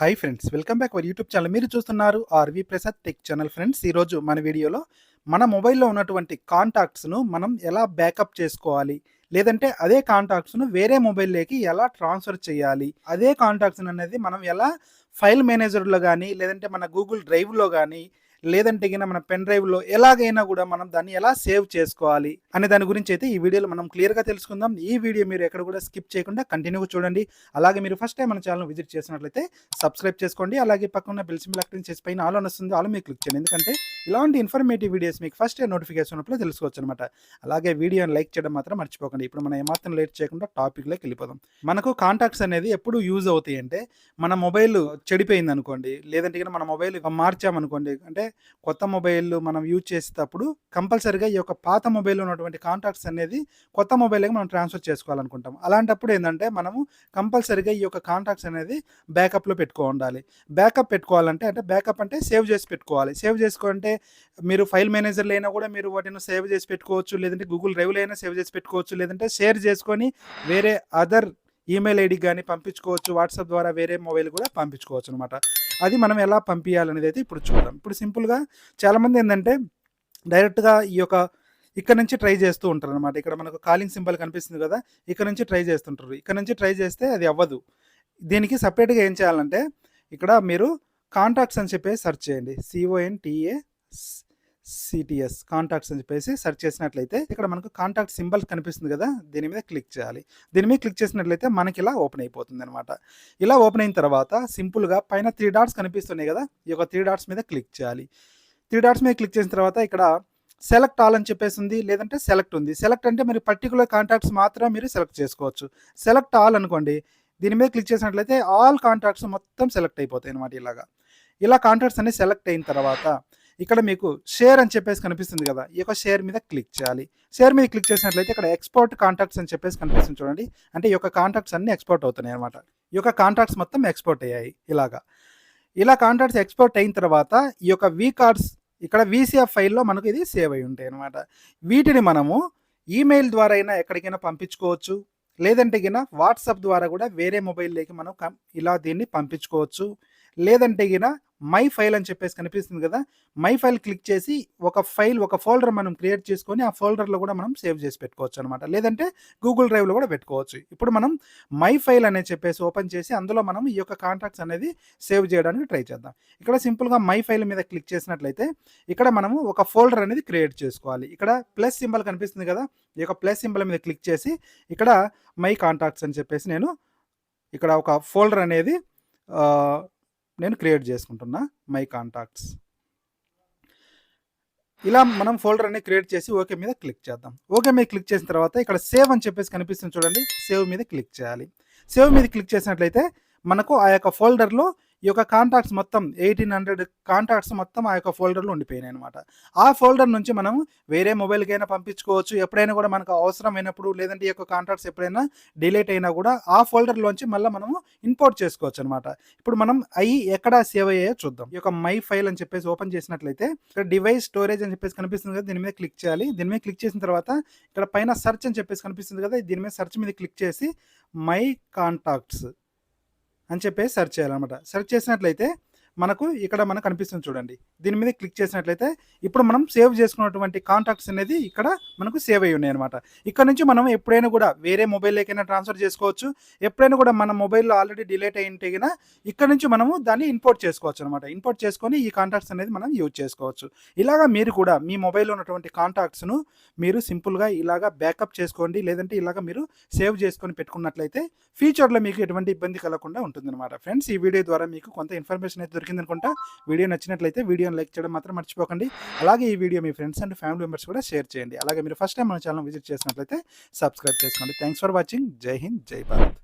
Hi friends, welcome back our YouTube channel. మీరు చూస్తున్నారు RV Prasad tech channel. Friends, ఈరోజు మన వీడియోలో మన మొబైల్లో ఉన్నటువంటి కాంటాక్ట్స్ను మనం ఎలా బ్యాకప్ చేసుకోవాలి, లేదంటే అదే కాంటాక్ట్స్ను వేరే మొబైల్లోకి ఎలా ట్రాన్స్ఫర్ చేయాలి, అదే కాంటాక్ట్స్ అనేది మనం ఎలా ఫైల్ మేనేజర్లో కానీ లేదంటే మన గూగుల్ డ్రైవ్లో కానీ లేదంటే గిన మన పెన్ డ్రైవ్లో ఎలాగైనా కూడా మనం దాన్ని ఎలా సేవ్ చేసుకోవాలి అనే దాని గురించి అయితే ఈ వీడియోలో మనం క్లియర్గా తెలుసుకుందాం. ఈ వీడియో మీరు ఎక్కడ కూడా స్కిప్ చేయకుండా కంటిన్యూగా చూడండి. అలాగే మీరు ఫస్ట్ టైం మన ఛానల్ విజిట్ చేసినట్లయితే సబ్స్క్రైబ్ చేసుకోండి. అలాగే పక్కన బెల్ సింబల్ యాక్టివేట్ చేసి పైన ఆల్ అని వస్తుంది, ఆల్ మీద క్లిక్ చేయండి. ఎందుకంటే ఇలాంటి ఇన్ఫర్మేటివ్ వీడియోస్ మీకు ఫస్ట్ నోటిఫికేషన్ ఉన్నప్పుడు తెలుసుకోవచ్చు అనమాట. అలాగే వీడియోని లైక్ చేయడం మాత్రం మర్చిపోకండి. ఇప్పుడు మనం ఏమాత్రం లేట్ చేయకుండా టాపిక్లోకి వెళ్ళిపోదాం. మనకు కాంటాక్ట్స్ అనేది ఎప్పుడు యూజ్ అవుతాయి అంటే, మన మొబైల్ చెడిపోయింది అనుకోండి, లేదంటే మన మొబైల్ మార్చామనుకోండి, అంటే కొత్త మొబైల్ మనం యూజ్ చేసేటప్పుడు కంపల్సరీగా ఈ యొక్క పాత మొబైల్లో ఉన్నటువంటి కాంటాక్ట్స్ అనేది కొత్త మొబైల్కి మనం ట్రాన్స్ఫర్ చేసుకోవాలనుకుంటాం. అలాంటప్పుడు ఏంటంటే మనము కంపల్సరీగా ఈ యొక్క కాంటాక్ట్స్ అనేది బ్యాకప్లో ఉండాలి. బ్యాకప్ పెట్టుకోవాలంటే అంటే బ్యాకప్ అంటే సేవ్ చేసి పెట్టుకోవాలి. సేవ్ చేసుకుంటే మీరు ఫైల్ మేనేజర్లో అయినా కూడా మీరు వాటిని సేవ్ చేసి పెట్టుకోవచ్చు, లేదంటే గూగుల్ డ్రైవ్లో అయినా సేవ్ చేసి పెట్టుకోవచ్చు, లేదంటే షేర్ చేసుకొని వేరే అదర్ ఈమెయిల్ ఐడికి కానీ పంపించుకోవచ్చు. వాట్సాప్ ద్వారా వేరే మొబైల్ కూడా పంపించుకోవచ్చు అనమాట. అది మనం ఎలా పంపించాలనేది అయితే ఇప్పుడు చూద్దాం. ఇప్పుడు సింపుల్గా చాలామంది ఏంటంటే డైరెక్ట్గా ఇక్కడ నుంచి ట్రై చేస్తూ ఉంటారు అనమాట. ఇక్కడ మనకు కాలింగ్ సింబల్ కనిపిస్తుంది కదా, ఇక్కడ నుంచి ట్రై చేస్తుంటారు. ఇక్కడ నుంచి ట్రై చేస్తే అది అవ్వదు. దీనికి సపరేట్గా ఏం చేయాలంటే, ఇక్కడ మీరు కాంటాక్ట్స్ అని చెప్పేసి సెర్చ్ చేయండి. CONTACTS కాంటాక్ట్స్ అని చెప్పేసి సెర్చ్ చేసినట్లయితే ఇక్కడ మనకు కాంటాక్ట్ సింబల్ కనిపిస్తుంది కదా, దీని మీద క్లిక్ చేయాలి. దీని మీద క్లిక్ చేసినట్లయితే మనకి ఇలా ఓపెన్ అయిపోతుంది అనమాట. ఇలా ఓపెన్ అయిన తర్వాత సింపుల్గా పైన 3 డాట్స్ కనిపిస్తున్నాయి కదా, ఈ యొక్క 3 డాట్స్ మీద క్లిక్ చేయాలి. 3 డాట్స్ మీద క్లిక్ చేసిన తర్వాత ఇక్కడ సెలెక్ట్ ఆల్ అని చెప్పేసి ఉంది, లేదంటే సెలెక్ట్ ఉంది. సెలెక్ట్ అంటే మీరు పర్టికులర్ కాంటాక్ట్స్ మాత్రం మీరు సెలెక్ట్ చేసుకోవచ్చు. సెలెక్ట్ ఆల్ అనుకోండి, దీని మీద క్లిక్ చేసినట్లయితే ఆల్ కాంటాక్ట్స్ మొత్తం సెలెక్ట్ అయిపోతాయి అనమాట. ఇలా కాంటాక్ట్స్ అన్ని సెలెక్ట్ అయిన తర్వాత ఇక్కడ మీకు షేర్ అని చెప్పేసి కనిపిస్తుంది కదా, ఈ యొక్క షేర్ మీద క్లిక్ చేయాలి. షేర్ మీద క్లిక్ చేసినట్లయితే ఇక్కడ ఎక్స్పోర్ట్ కాంటాక్ట్స్ అని చెప్పేసి కనిపిస్తుంది చూడండి. అంటే ఈ యొక్క కాంటాక్ట్స్ అన్ని ఎక్స్పోర్ట్ అవుతున్నాయి అనమాట. ఈ యొక్క కాంటాక్ట్స్ మొత్తం ఎక్స్పోర్ట్ అయ్యాయి. ఇలా కాంటాక్ట్స్ ఎక్స్పోర్ట్ అయిన తర్వాత ఈ యొక్క వి కార్డ్స్ ఇక్కడ VCF ఫైల్లో మనకు ఇది సేవ్ అయి ఉంటాయి అనమాట. వీటిని మనము ఈమెయిల్ ద్వారా అయినా ఎక్కడికైనా పంపించుకోవచ్చు, లేదంటే గిన వాట్సాప్ ద్వారా కూడా వేరే మొబైల్లోకి మనం ఇలా దీన్ని పంపించుకోవచ్చు. లేదంటే గిన మై ఫైల్ అని చెప్పేసి కనిపిస్తుంది కదా, మై ఫైల్ క్లిక్ చేసి ఒక ఫోల్డర్ మనం క్రియేట్ చేసుకొని ఆ ఫోల్డర్లో కూడా మనం సేవ్ చేసి పెట్టుకోవచ్చు అనమాట. లేదంటే గూగుల్ డ్రైవ్లో కూడా పెట్టుకోవచ్చు. ఇప్పుడు మనం మై ఫైల్ అనేది చెప్పేసి ఓపెన్ చేసి అందులో మనం ఈ యొక్క కాంటాక్ట్స్ అనేది సేవ్ చేయడానికి ట్రై చేద్దాం. ఇక్కడ సింపుల్గా మై ఫైల్ మీద క్లిక్ చేసినట్లయితే ఇక్కడ మనము ఒక ఫోల్డర్ అనేది క్రియేట్ చేసుకోవాలి. ఇక్కడ ప్లస్ సింబల్ కనిపిస్తుంది కదా, ఈ యొక్క ప్లస్ సింబల్ మీద క్లిక్ చేసి ఇక్కడ మై కాంటాక్ట్స్ అని చెప్పేసి నేను ఇక్కడ ఒక ఫోల్డర్ అనేది నేను క్రియేట్ చేసుకుంటున్నా, మై కాంటాక్ట్స్. ఇలా మనం ఫోల్డర్ అనేది క్రియేట్ చేసి ఓకే మీద క్లిక్ చేద్దాం. ఓకే మీద క్లిక్ చేసిన తర్వాత ఇక్కడ సేవ్ అని చెప్పేసి కనిపిస్తుంది చూడండి, సేవ్ మీద క్లిక్ చేయాలి. సేవ్ మీద క్లిక్ చేసినట్లయితే మనకు ఆ యొక్క ఫోల్డర్లో ఈ యొక్క కాంటాక్ట్స్ మొత్తం 1800 కాంటాక్ట్స్ మొత్తం ఆ యొక్క ఫోల్డర్లో ఉండిపోయినాయి అనమాట. ఆ ఫోల్డర్ నుంచి మనం వేరే మొబైల్కైనా పంపించుకోవచ్చు. ఎప్పుడైనా కూడా మనకు అవసరమైనప్పుడు, లేదంటే ఈ యొక్క కాంటాక్ట్స్ ఎప్పుడైనా డిలీట్ అయినా కూడా ఆ ఫోల్డర్లోంచి మళ్ళీ మనము ఇంపోర్ట్ చేసుకోవచ్చు అనమాట. ఇప్పుడు మనం ఎక్కడ సేవ్ అయ్యాయో చూద్దాం. ఈ యొక్క మై ఫైల్ అని చెప్పేసి ఓపెన్ చేసినట్లయితే ఇక్కడ డివైస్ స్టోరేజ్ అని చెప్పేసి కనిపిస్తుంది కదా, దీని మీద క్లిక్ చేయాలి. దీని మీద క్లిక్ చేసిన తర్వాత ఇక్కడ పైన సెర్చ్ అని చెప్పేసి కనిపిస్తుంది కదా, దీని మీద సెర్చ్ మీద క్లిక్ చేసి మై కాంటాక్ట్స్ అని చెప్పేసి సెర్చ్ చేయాలన్నమాట. సెర్చ్ చేసినట్లయితే మనకు కనిపిస్తుంది చూడండి. దీని మీద క్లిక్ చేసినట్లయితే ఇప్పుడు మనం సేవ్ చేసుకున్నటువంటి కాంటాక్ట్స్ అనేది ఇక్కడ మనకు సేవ్ అయ్యి ఉన్నాయి అనమాట. ఇక్కడ నుంచి మనం ఎప్పుడైనా కూడా వేరే మొబైల్లోకైనా ట్రాన్స్ఫర్ చేసుకోవచ్చు. ఎప్పుడైనా కూడా మన మొబైల్లో ఆల్రెడీ డిలీట్ అయి ఉంటే కనుక ఇక్కడ నుంచి మనము దాన్ని ఇంపోర్ట్ చేసుకోవచ్చు అనమాట. ఇంపోర్ట్ చేసుకొని ఈ కాంటాక్ట్స్ అనేది మనం యూజ్ చేసుకోవచ్చు. మీరు కూడా మీ మొబైల్లో ఉన్నటువంటి కాంటాక్ట్స్ను మీరు సింపుల్గా బ్యాకప్ చేసుకోండి, లేదంటే మీరు సేవ్ చేసుకొని పెట్టుకున్నట్లయితే ఫ్యూచర్లో మీకు ఎటువంటి ఇబ్బంది కలగకుండా ఉంటుందన్నమాట. ఫ్రెండ్స్, ఈ వీడియో ద్వారా మీకు కొంత ఇన్ఫర్మేషన్ అయితే దొరికిందనుకుంటా. వీడియో నచ్చినట్లయితే వీడియోని లైక్ చేయడం మాత్రం మర్చిపోకండి. అలాగే ఈ video me friends and family members కూడా షేర్ చేయండి. అలాగే మీరు ఫస్ట్ టైం మన ఛానల్ విజిట్ చేసినట్లయితే సబ్స్క్రైబ్ చేసుకోండి. Thanks for watching. జై హింద్, జై భారత్.